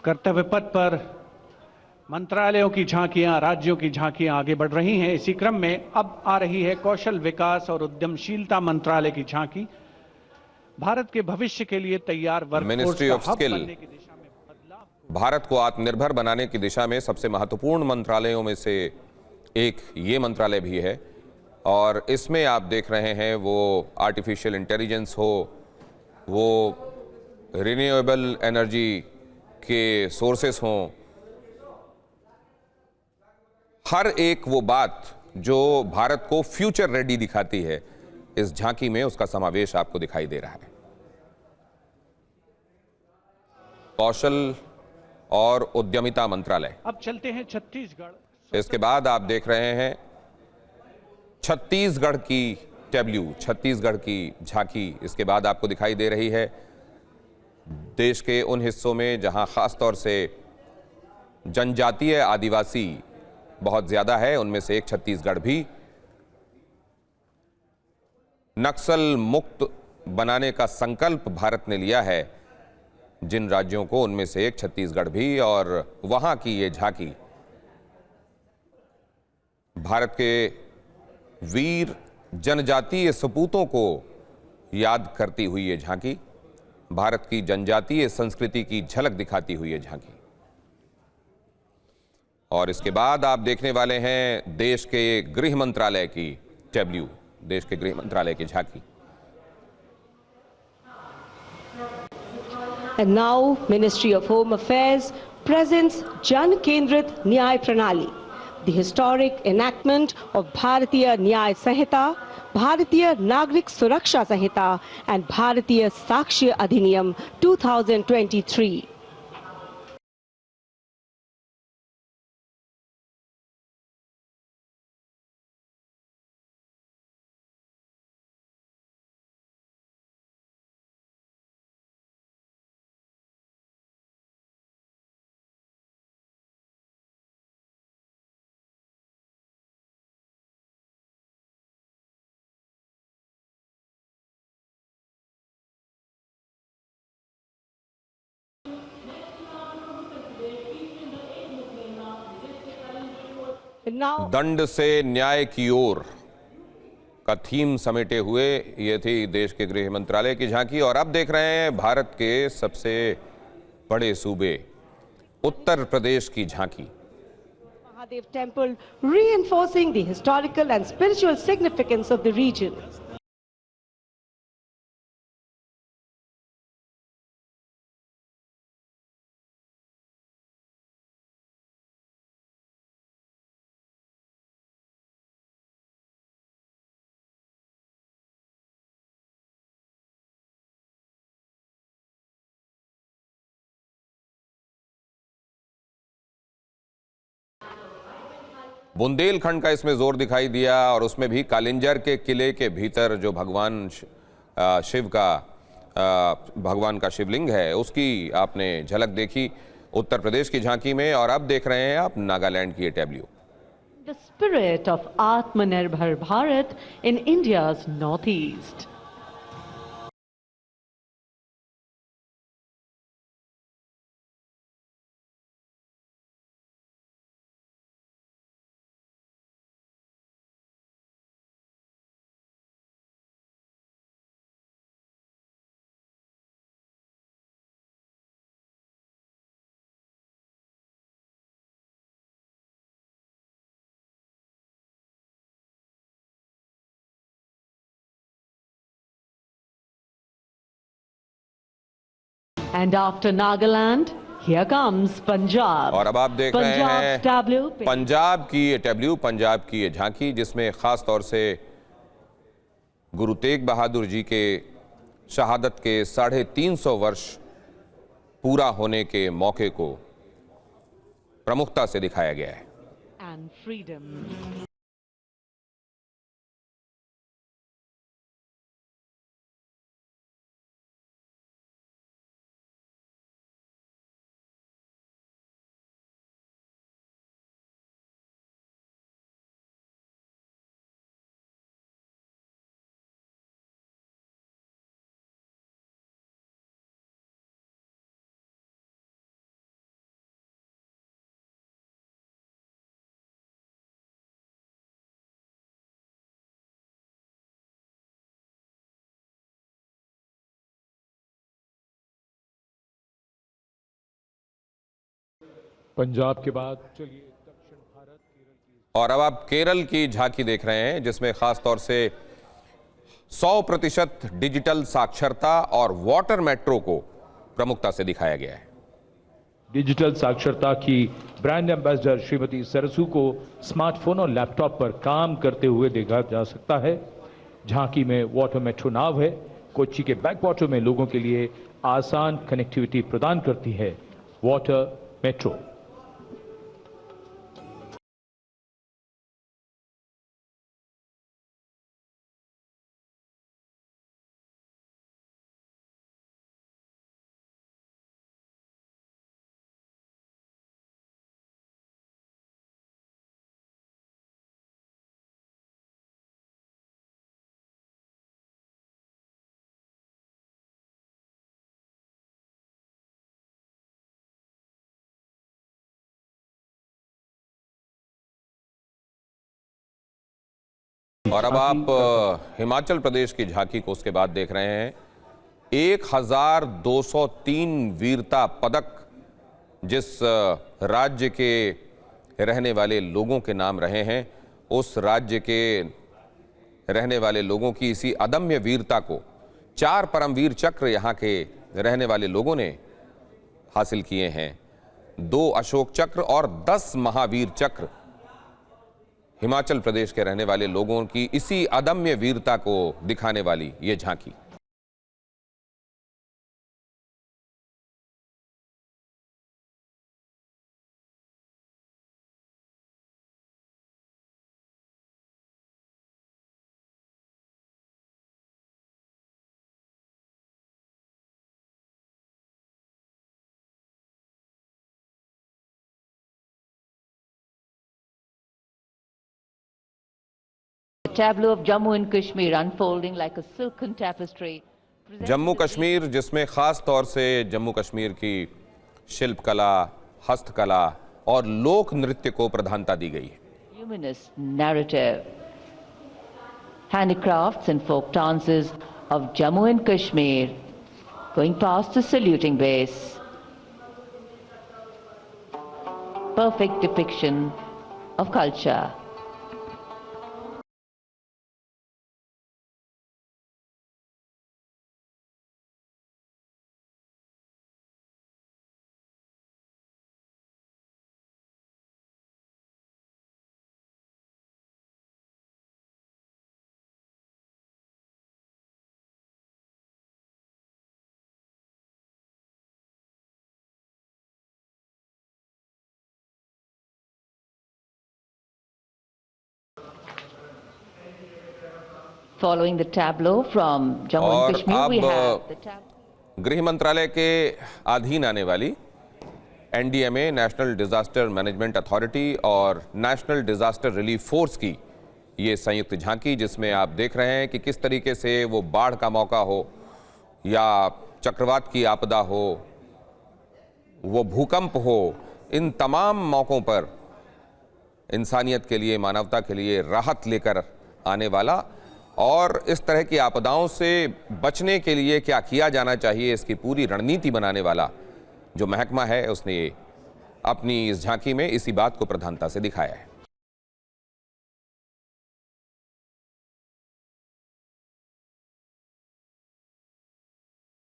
कर्तव्य पथ पर मंत्रालयों की झांकियां, राज्यों की झांकियां आगे बढ़ रही हैं। इसी क्रम में अब आ रही है कौशल विकास और उद्यमशीलता मंत्रालय की झांकी। भारत के भविष्य के लिए तैयार वर्कफोर्स मिनिस्ट्री का ऑफ हब स्किल बनने की दिशा में बदलाव को भारत को आत्मनिर्भर बनाने की दिशा में सबसे महत्वपूर्ण मंत्रालयों में से एक ये मंत्रालय भी है। और इसमें आप देख रहे हैं वो आर्टिफिशियल इंटेलिजेंस हो, वो रिन्यूएबल एनर्जी के सोर्सेस हों, हर एक वो बात जो भारत को फ्यूचर रेडी दिखाती है, इस झांकी में उसका समावेश आपको दिखाई दे रहा है। कौशल और उद्यमिता मंत्रालय। अब चलते हैं छत्तीसगढ़। इसके बाद आप देख रहे हैं छत्तीसगढ़ की टैब्ल्यू, छत्तीसगढ़ की झांकी इसके बाद आपको दिखाई दे रही है। देश के उन हिस्सों में जहां खास तौर से जनजातीय आदिवासी बहुत ज्यादा है, उनमें से एक छत्तीसगढ़ भी। नक्सल मुक्त बनाने का संकल्प भारत ने लिया है जिन राज्यों को, उनमें से एक छत्तीसगढ़ भी। और वहां की ये झांकी भारत के वीर जनजातीय सपूतों को याद करती हुई ये झांकी, भारत की जनजातीय संस्कृति की झलक दिखाती हुई ये झांकी। और इसके बाद आप देखने वाले हैं देश के गृह मंत्रालय की टैब्ल्यू, देश के गृह मंत्रालय की झांकी। And now, Ministry of Home Affairs presents Jan Kendrit Nyay Pranali, the historic enactment of Bharatiya Nyay Sanhita, Bharatiya Nagrik Suraksha Sanhita, and Bharatiya Sakshya Adhiniyam 2023. And now, दंड से न्याय की ओर का थीम समेटे हुए ये थी देश के गृह मंत्रालय की झांकी। और अब देख रहे हैं भारत के सबसे बड़े सूबे उत्तर प्रदेश की झांकी। Mahadev Temple reinforcing the historical and spiritual significance of the region. Bundelkhand का इसमें जोर दिखाई दिया और उसमें भी कालिंजर के किले के भीतर जो भगवान शिव का भगवान का शिवलिंग है, उसकी आपने झलक देखी उत्तर प्रदेश की झांकी में। और अब देख रहे हैं आप नागालैंड की ये Tableau. The spirit of Atmanirbhar Bharat in India's northeast. And after Nagaland, here comes Punjab. और अब आप देख रहे Punjab's हैं tableau. पंजाब की ये टैब्ल्यू, पंजाब की ये झांकी, जिसमें खास तौर से गुरु तेग बहादुर जी के शहादत के 350 वर्ष पूरा होने के मौके को प्रमुखता से दिखाया गया है। And freedom. पंजाब के बाद चलिए दक्षिण भारत केरल की। और अब आप केरल की झांकी देख रहे हैं जिसमें खास तौर से 100% डिजिटल साक्षरता और वाटर मेट्रो को प्रमुखता से दिखाया गया है। डिजिटल साक्षरता की ब्रांड एम्बेसडर श्रीमती सरसू को स्मार्टफोन और लैपटॉप पर काम करते हुए देखा जा सकता है। झांकी में वाटर मेट्रो नाव है, कोच्चि के बैक वाटर में लोगों के लिए आसान कनेक्टिविटी प्रदान करती है वाटर मेट्रो। और अब आप हिमाचल प्रदेश की झांकी को उसके बाद देख रहे हैं। 1203 वीरता पदक जिस राज्य के रहने वाले लोगों के नाम रहे हैं, उस राज्य के रहने वाले लोगों की इसी अदम्य वीरता को 4 परमवीर चक्र यहाँ के रहने वाले लोगों ने हासिल किए हैं। 2 अशोक चक्र और 10 महावीर चक्र हिमाचल प्रदेश के रहने वाले लोगों की इसी अदम्य वीरता को दिखाने वाली ये झांकी। Tableau of Jammu and Kashmir unfolding like a silken tapestry. Jammu Kashmir जिसमें खास तौर से जम्मू कश्मीर की शिल्प कला, हस्तकला और लोक नृत्य को प्रधानता दी गई है। Luminous narrative. Handicrafts and folk dances of Jammu and Kashmir going past the saluting base. Perfect depiction of culture. Following the tableau from Jammu and Kashmir, we have the tableau. गृह मंत्रालय के अधीन आने वाली NDMA, national disaster management authority और national disaster relief force की ये संयुक्त झांकी, जिसमें आप देख रहे हैं कि किस तरीके से वो बाढ़ का मौका हो या चक्रवात की आपदा हो, वो भूकंप हो, इन तमाम मौकों पर इंसानियत के लिए, मानवता के लिए राहत लेकर आने वाला और इस तरह की आपदाओं से बचने के लिए क्या किया जाना चाहिए, इसकी पूरी रणनीति बनाने वाला जो महकमा है, उसने अपनी इस झांकी में इसी बात को प्रधानता से दिखाया है।